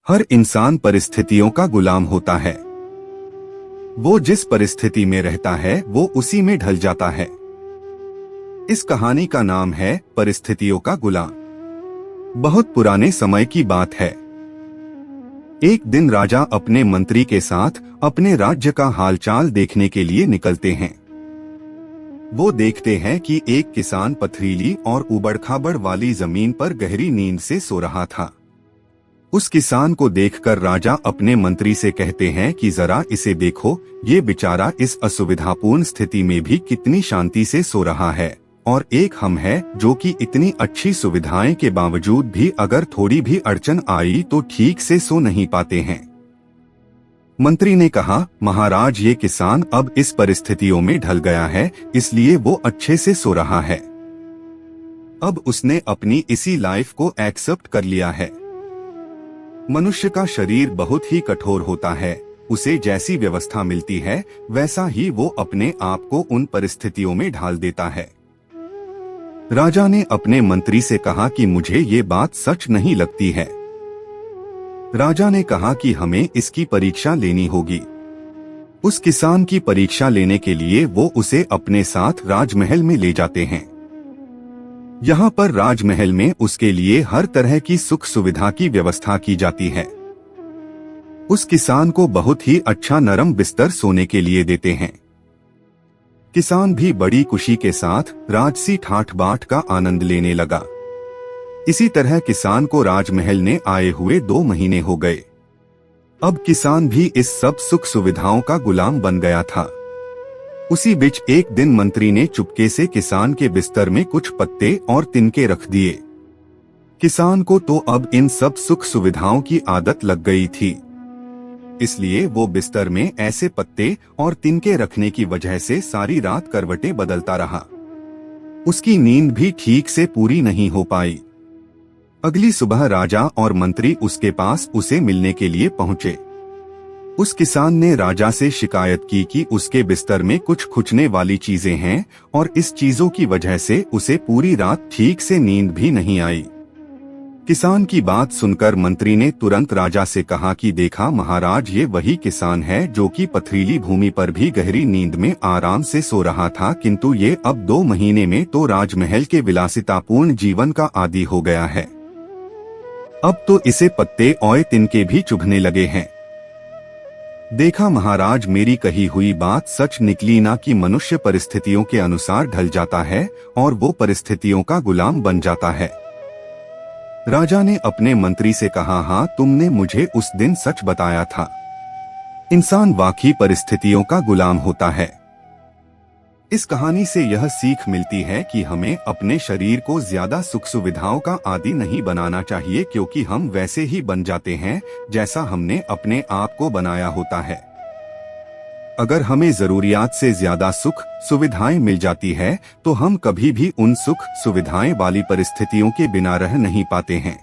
हर इंसान परिस्थितियों का गुलाम होता है। वो जिस परिस्थिति में रहता है वो उसी में ढल जाता है। इस कहानी का नाम है परिस्थितियों का गुलाम। बहुत पुराने समय की बात है। एक दिन राजा अपने मंत्री के साथ अपने राज्य का हालचाल देखने के लिए निकलते हैं। वो देखते हैं कि एक किसान पथरीली और उबड़-खाबड़ वाली जमीन पर गहरी नींद से सो रहा था। उस किसान को देखकर राजा अपने मंत्री से कहते हैं कि जरा इसे देखो, ये बेचारा इस असुविधापूर्ण स्थिति में भी कितनी शांति से सो रहा है, और एक हम है जो कि इतनी अच्छी सुविधाएं के बावजूद भी अगर थोड़ी भी अड़चन आई तो ठीक से सो नहीं पाते हैं। मंत्री ने कहा, महाराज, ये किसान अब इस परिस्थितियों में ढल गया है, इसलिए वो अच्छे से सो रहा है। अब उसने अपनी इसी लाइफ को एक्सेप्ट कर लिया है। मनुष्य का शरीर बहुत ही कठोर होता है। उसे जैसी व्यवस्था मिलती है वैसा ही वो अपने आप को उन परिस्थितियों में ढाल देता है। राजा ने अपने मंत्री से कहा कि मुझे ये बात सच नहीं लगती है। राजा ने कहा कि हमें इसकी परीक्षा लेनी होगी। उस किसान की परीक्षा लेने के लिए वो उसे अपने साथ राजमहल में ले जाते हैं। यहाँ पर राजमहल में उसके लिए हर तरह की सुख सुविधा की व्यवस्था की जाती है। उस किसान को बहुत ही अच्छा नरम बिस्तर सोने के लिए देते हैं। किसान भी बड़ी खुशी के साथ राजसी ठाठ बाट का आनंद लेने लगा। इसी तरह किसान को राजमहल ने आए हुए 2 महीने हो गए। अब किसान भी इस सब सुख सुविधाओं का गुलाम बन गया था। उसी बीच एक दिन मंत्री ने चुपके से किसान के बिस्तर में कुछ पत्ते और तिनके रख दिए। किसान को तो अब इन सब सुख सुविधाओं की आदत लग गई थी, इसलिए वो बिस्तर में ऐसे पत्ते और तिनके रखने की वजह से सारी रात करवटें बदलता रहा। उसकी नींद भी ठीक से पूरी नहीं हो पाई। अगली सुबह राजा और मंत्री उसके पास उसे मिलने के लिए पहुंचे। उस किसान ने राजा से शिकायत की कि उसके बिस्तर में कुछ खुचने वाली चीजें हैं और इस चीजों की वजह से उसे पूरी रात ठीक से नींद भी नहीं आई। किसान की बात सुनकर मंत्री ने तुरंत राजा से कहा कि देखा महाराज, ये वही किसान है जो कि पथरीली भूमि पर भी गहरी नींद में आराम से सो रहा था, किंतु ये अब 2 महीने में तो राजमहल के विलासितापूर्ण जीवन का आदी हो गया है। अब तो इसे पत्ते और तिनके भी चुभने लगे हैं। देखा महाराज, मेरी कही हुई बात सच निकली ना कि मनुष्य परिस्थितियों के अनुसार ढल जाता है और वो परिस्थितियों का गुलाम बन जाता है। राजा ने अपने मंत्री से कहा, हाँ, तुमने मुझे उस दिन सच बताया था। इंसान वाकई परिस्थितियों का गुलाम होता है। इस कहानी से यह सीख मिलती है कि हमें अपने शरीर को ज्यादा सुख सुविधाओं का आदी नहीं बनाना चाहिए, क्योंकि हम वैसे ही बन जाते हैं जैसा हमने अपने आप को बनाया होता है। अगर हमें जरूरियात से ज्यादा सुख सुविधाएं मिल जाती है तो हम कभी भी उन सुख सुविधाएं वाली परिस्थितियों के बिना रह नहीं पाते हैं।